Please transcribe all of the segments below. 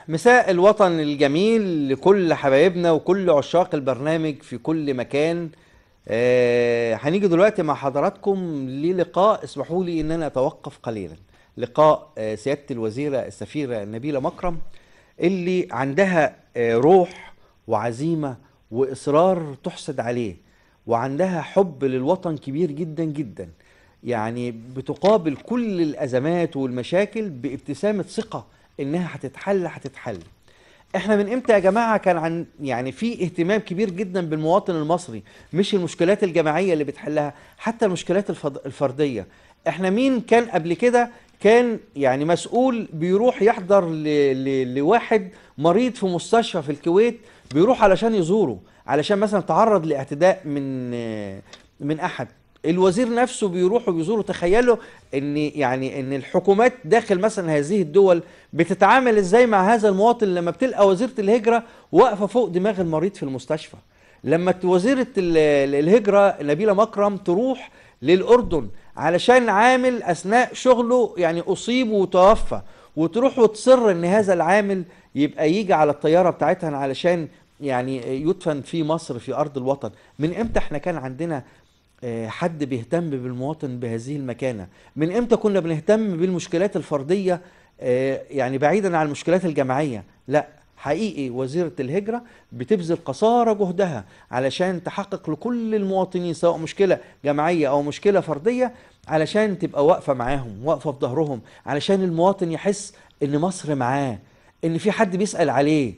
مساء الوطن الجميل لكل حبايبنا وكل عشاق البرنامج في كل مكان. هنيجي دلوقتي مع حضراتكم للقاء، اسمحوا لي ان انا اتوقف قليلا. لقاء سيادة الوزيرة السفيرة نبيلة مكرم اللي عندها روح وعزيمة وإصرار تحسد عليه، وعندها حب للوطن كبير جدا جدا. يعني بتقابل كل الأزمات والمشاكل بابتسامة ثقة إنها هتتحل. احنا من امتى يا جماعة كان يعني في اهتمام كبير جدا بالمواطن المصري، مش المشكلات الجماعية اللي بتحلها، حتى المشكلات الفردية. احنا مين كان قبل كده كان يعني مسؤول بيروح يحضر لواحد مريض في مستشفى في الكويت، بيروح علشان يزوره، علشان مثلا تعرض لاعتداء من احد، الوزير نفسه بيروح وبيزوره. تخيلوا ان الحكومات داخل مثلا هذه الدول بتتعامل ازاي مع هذا المواطن لما بتلقى وزيرة الهجرة واقفة فوق دماغ المريض في المستشفى، لما وزيرة الهجرة نبيلة مكرم تروح للأردن علشان عامل أثناء شغله يعني أصيب وتوفى، وتروح وتصر ان هذا العامل يبقى يجي على الطيارة بتاعتها علشان يعني يدفن في مصر في أرض الوطن. من امتى احنا كان عندنا حد بيهتم بالمواطن بهذه المكانة؟ من امتى كنا بنهتم بالمشكلات الفردية يعني بعيدا عن المشكلات الجماعية؟ لا، حقيقي وزيرة الهجرة بتبذل قصارى جهدها علشان تحقق لكل المواطنين سواء مشكلة جماعية أو مشكلة فردية، علشان تبقى واقفة معاهم، واقفة في ظهرهم، علشان المواطن يحس إن مصر معاه، إن في حد بيسأل عليه،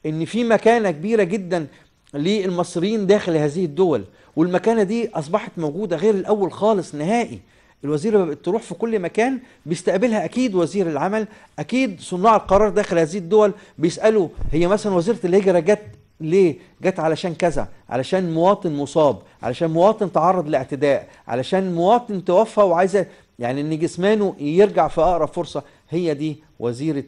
إن في مكانة كبيرة جدا للمصريين داخل هذه الدول. والمكانة دي أصبحت موجودة غير الأول خالص نهائي. الوزيرة بقت تروح في كل مكان بيستقبلها أكيد وزير العمل، أكيد صناع القرار داخل هذه الدول بيسألوا هي مثلا وزيرة الهجرة جت ليه؟ جت علشان كذا، علشان مواطن مصاب، علشان مواطن تعرض لاعتداء، علشان مواطن توفى وعايزة يعني إن جسمانه يرجع في أقرب فرصة. هي دي وزيرة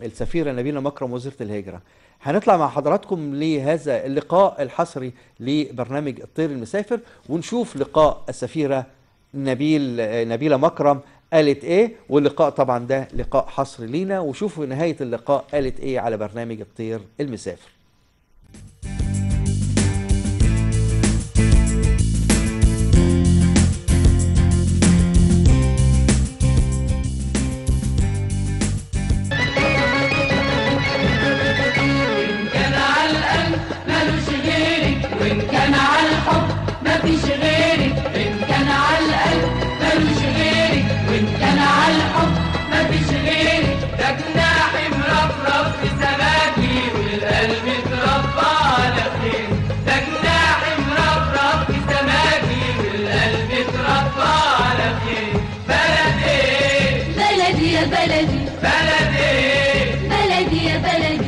السفيرة نبيلة مكرم وزيرة الهجرة. هنطلع مع حضراتكم لهذا اللقاء الحصري لبرنامج الطير المسافر، ونشوف لقاء السفيرة نبيلة مكرم قالت ايه، واللقاء طبعا ده لقاء حصري لينا، وشوفوا نهاية اللقاء قالت ايه على برنامج الطير المسافر.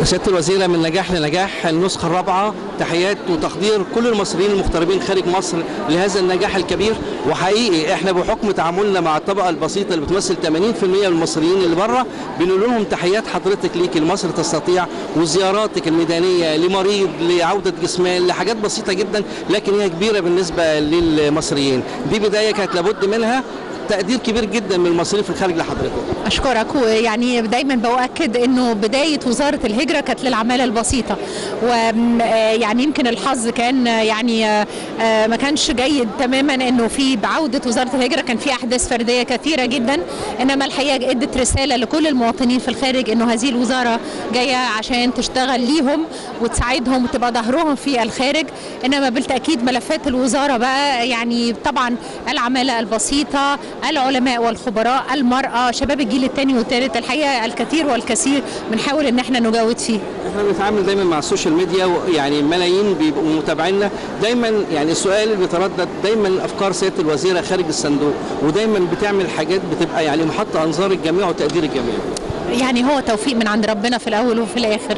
سيادة الوزيرة، من نجاح لنجاح، النسخة الرابعة، تحيات وتقدير كل المصريين المغتربين خارج مصر لهذا النجاح الكبير. وحقيقي احنا بحكم تعاملنا مع الطبقة البسيطة اللي بتمثل 80% من المصريين اللي بره بنقول لهم تحيات حضرتك ليكي، مصر تستطيع، وزياراتك الميدانية لمريض، لعودة جسمان، لحاجات بسيطة جدا لكن هي كبيرة بالنسبة للمصريين. دي بداية كانت لابد منها، تقدير كبير جدا من المصريين في الخارج لحضرتك. اشكرك، ويعني دايما بؤكد انه بدايه وزاره الهجره كانت للعماله البسيطه، ويعني يمكن الحظ كان يعني ما كانش جيد تماما انه في بعوده وزاره الهجره كان في احداث فرديه كثيره جدا، انما الحقيقه ادت رساله لكل المواطنين في الخارج انه هذه الوزاره جايه عشان تشتغل ليهم وتساعدهم وتبقى ظهرهم في الخارج. انما بالتاكيد ملفات الوزاره بقى يعني طبعا العماله البسيطه، العلماء والخبراء، المرأة، شباب الجيل الثاني والثالث، الحقيقة الكثير والكثير بنحاول ان احنا نجاوب فيه. احنا بنتعامل دايما مع السوشيال ميديا، ويعني ملايين بيبقوا متابعينا دايما. يعني السؤال اللي بيتردد دايما افكار سيادة الوزيرة خارج الصندوق، ودايما بتعمل حاجات بتبقى يعني محط انظار الجميع وتقدير الجميع. يعني هو توفيق من عند ربنا في الاول وفي الاخر،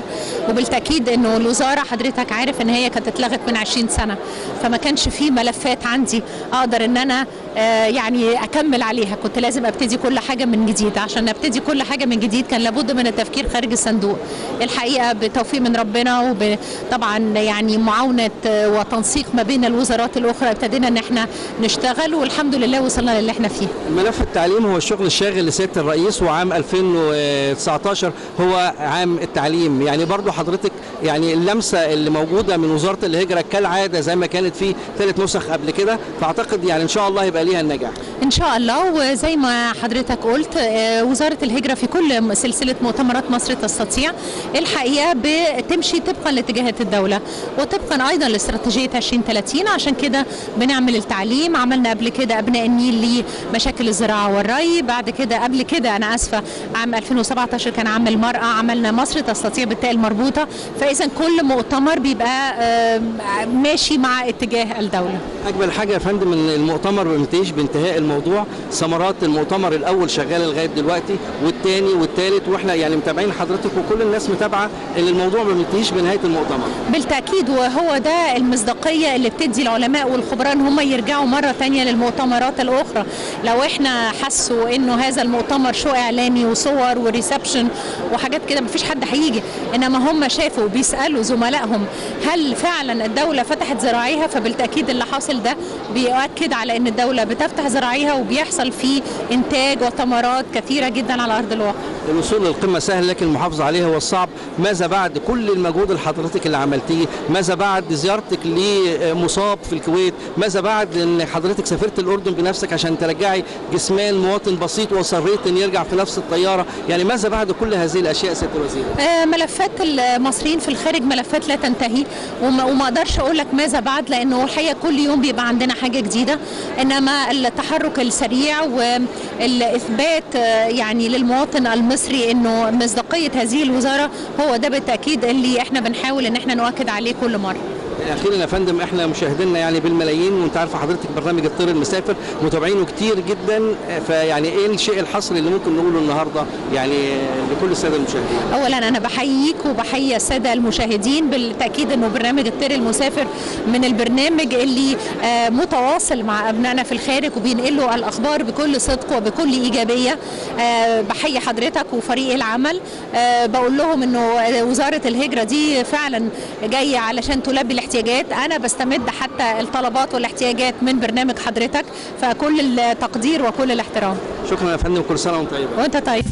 وبالتاكيد انه الوزاره حضرتك عارف ان هي كانت اتلغت من 20 سنه، فما كانش في ملفات عندي اقدر ان انا يعني اكمل عليها، كنت لازم ابتدي كل حاجه من جديد. عشان ابتدي كل حاجه من جديد كان لابد من التفكير خارج الصندوق. الحقيقه بتوفيق من ربنا وطبعا يعني معاونه وتنسيق ما بين الوزارات الاخرى ابتدينا ان احنا نشتغل، والحمد لله وصلنا للي احنا فيه. ملف التعليم هو الشغل الشاغل لسياده الرئيس، وعام 2019 هو عام التعليم. يعني برضو حضرتك يعني اللمسه اللي موجوده من وزاره الهجره كالعاده زي ما كانت في 3 نسخ قبل كده، فاعتقد يعني ان شاء الله هيبقى ليها النجاح ان شاء الله. وزي ما حضرتك قلت وزاره الهجره في كل سلسله مؤتمرات مصر تستطيع الحقيقه بتمشي طبقا لاتجاهات الدوله وطبقا ايضا لاستراتيجيه 2030. عشان كده بنعمل التعليم، عملنا قبل كده ابناء النيل لمشاكل الزراعه والري، بعد كده قبل كده انا اسفه عام 2017 كان عام المراه، عملنا مصر تستطيع بالتاء المربوطه. فاذا كل مؤتمر بيبقى ماشي مع اتجاه الدوله. اجمل حاجه يا فندم ان المؤتمر ما بينتهيش بانتهاء الموضوع، ثمرات المؤتمر الاول شغاله لغايه دلوقتي والثاني والثالث، واحنا يعني متابعين حضرتك وكل الناس متابعه ان الموضوع ما بينتهيش بنهايه المؤتمر. بالتاكيد، وهو ده المصداقيه اللي بتدي العلماء والخبراء ان هم يرجعوا مره ثانيه للمؤتمرات الاخرى. لو احنا حسوا انه هذا المؤتمر شو اعلامي وصور وريسبشن وحاجات كده مفيش حد هيجي، انما هم شافوا بيسالوا زملائهم هل فعلا الدوله فتحت ذراعيها، فبالتاكيد اللي حاصل ده بيؤكد على ان الدوله بتفتح ذراعيها وبيحصل فيه انتاج وثمرات كثيره جدا على ارض الواقع. الوصول للقمه سهل لكن المحافظه عليها هو الصعب. ماذا بعد كل المجهود اللي حضرتك اللي عملتيه؟ ماذا بعد زيارتك لمصاب في الكويت؟ ماذا بعد ان حضرتك سافرت الاردن بنفسك عشان ترجعي جسمان مواطن بسيط واصريت ان يرجع في نفس الطياره؟ يعني ماذا بعد كل هذه الاشياء سياده الوزير؟ ملفات المصريين في الخارج ملفات لا تنتهي، وما اقدرش اقول لك ماذا بعد، لانه الحقيقه كل يوم بيبقى عندنا حاجه جديده. انما التحرك السريع والاثبات يعني للمواطن المصري انه مصداقيه هذه الوزاره هو ده بالتاكيد اللي احنا بنحاول ان احنا نؤكد عليه كل مره. اخيرا يا فندم، احنا مشاهدينا يعني بالملايين، وانت عارفه حضرتك برنامج الطير المسافر متابعينه كتير جدا، فيعني ايه الشيء الحصري اللي ممكن نقوله النهارده يعني لكل الساده المشاهدين؟ اولا انا بحييك وبحيي الساده المشاهدين. بالتاكيد انه برنامج الطير المسافر من البرنامج اللي متواصل مع ابنائنا في الخارج وبينقلوا الاخبار بكل صدق وبكل ايجابيه. بحيي حضرتك وفريق العمل. بقول لهم انه وزاره الهجره دي فعلا جايه علشان تلبي الاحتياجات. انا بستمد حتى الطلبات والاحتياجات من برنامج حضرتك، فكل التقدير وكل الاحترام. شكرا يا فندم، كل سنه وانت طيب. وانت طيب.